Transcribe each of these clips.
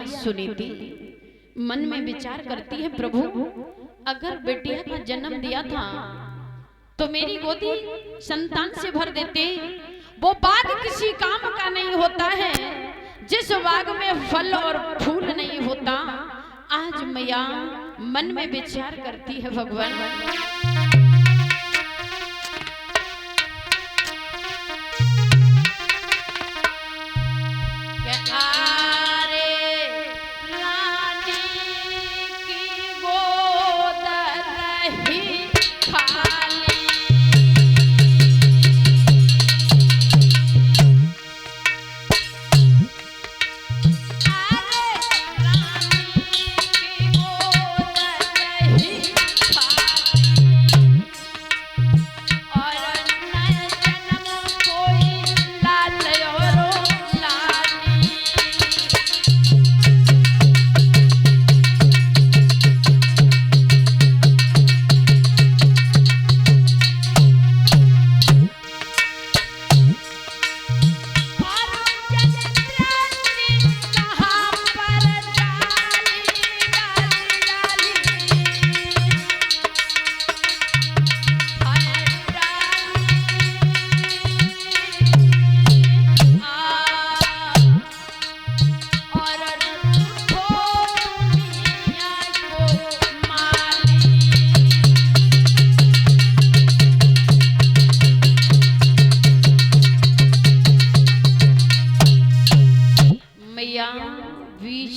सुनीति मन में विचार करती है, प्रभु अगर बेटिया का जन्म दिया था तो मेरी गोदी संतान से भर देते। वो बाग किसी काम का नहीं होता है जिस बाग में फल और फूल नहीं होता। आज मैया मन में विचार करती है, भगवान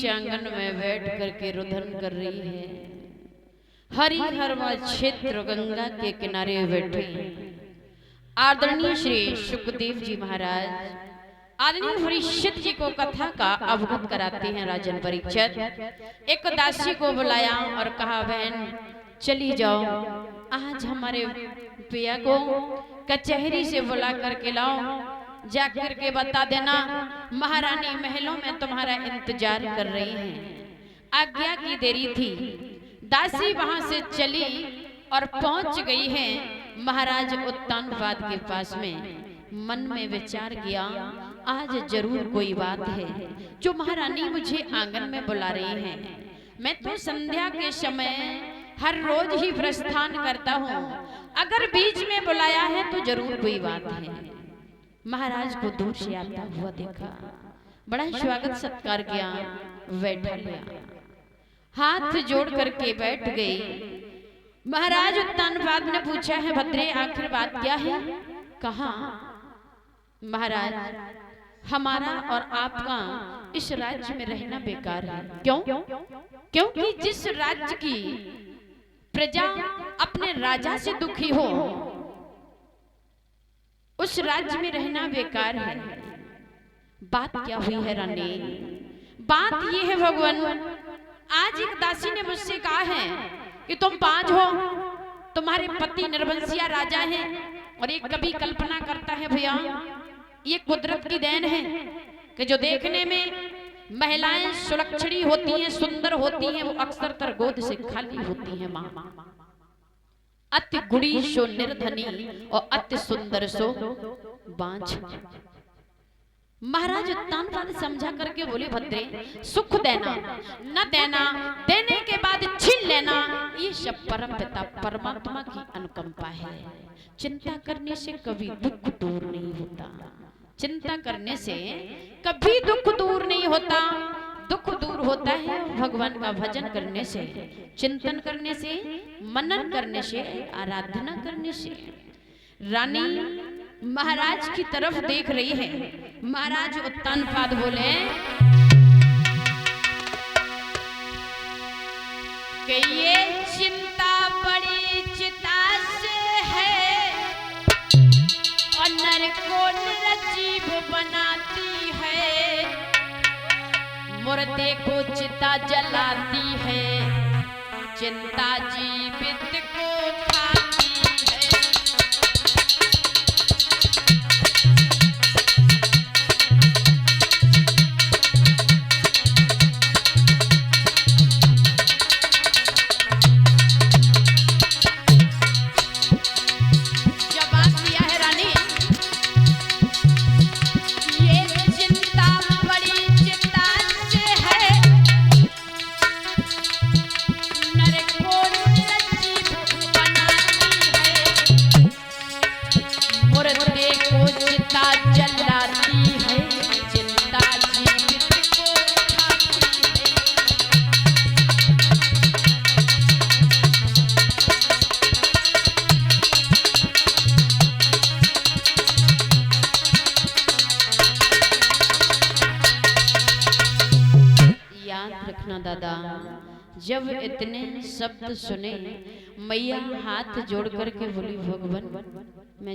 आंगन में बैठ करके रुदन कर रही है। हरिहर क्षेत्र गंगा के किनारे बैठे आदरणीय श्री सुखदेव जी महाराज आदरणीय परीक्षित जी को कथा का अवगत कराते हैं। राजन परीक्षित एक दासी को बुलाया और कहा, बहन चली जाओ, आज हमारे पिया को कचहरी से बुला करके लाओ, जाकर के बता देना महारानी महलों में तुम्हारा इंतजार कर रही हैं। आज्ञा की देरी थी, दासी वहां से चली और पहुंच गई है महाराज उत्तानपाद के पास में। मन में विचार किया, आज जरूर कोई बात है जो महारानी मुझे आंगन में बुला रही है। मैं तो संध्या के समय हर रोज ही प्रस्थान करता हूँ, अगर बीच में बुलाया है तो जरूर कोई बात है। महाराज को दूर से आता हुआ देखा, बड़ा स्वागत सत्कार किया, बैठा लिया, हाथ जोड़ करके बैठ गई। महाराज उत्तानपाद ने पूछा है, भद्रे आखिर बात क्या है? कहा, महाराज हमारा और आपका इस राज्य में रहना बेकार है। क्यों? क्योंकि जिस राज्य की प्रजा अपने राजा से दुखी हो उस राज्य में रहना बेकार है। बात क्या हुई है रानी? बात ये है भगवान, आज एक दासी ने मुझसे कहा है कि तुम पांच हो, तुम्हारे पति निर्वंशिया राजा हैं, और एक कभी कल्पना करता है भैया ये कुदरत की देन है कि जो देखने में महिलाएं सुलक्षणी होती हैं, सुंदर होती हैं, वो अक्सर तर गोद से खाली होती हैं। माँ अति गुणी सो निर्धनी और अति सुंदर सो बांझ। महाराज उत्तानपाद समझा करके बोले, भद्रे सुख देना न देना, देने के बाद छीन लेना, ये सब परम पिता परमात्मा की अनुकंपा है। चिंता करने से कभी दुख दूर नहीं होता, चिंता करने से कभी दुख दूर नहीं होता। दुख दूर होता है भगवान का भजन करने से, चिंतन करने से, मनन करने से, आराधना करने से। रानी महाराज की तरफ देख रही है। महाराज उत्तानपाद बोले कि ये चिंता बड़ी चिता से है और नर को निर्जीव बनाती है, मुर्दे को चिता जलाती है, चिंता जीवित को खाती है। जवाब दिया है रानी, ये चिंता बड़ी चिता से है याद रखना दादा, जब इतने शब्द सुने मैया हाथ जोड़ करके बोली भगवान मैं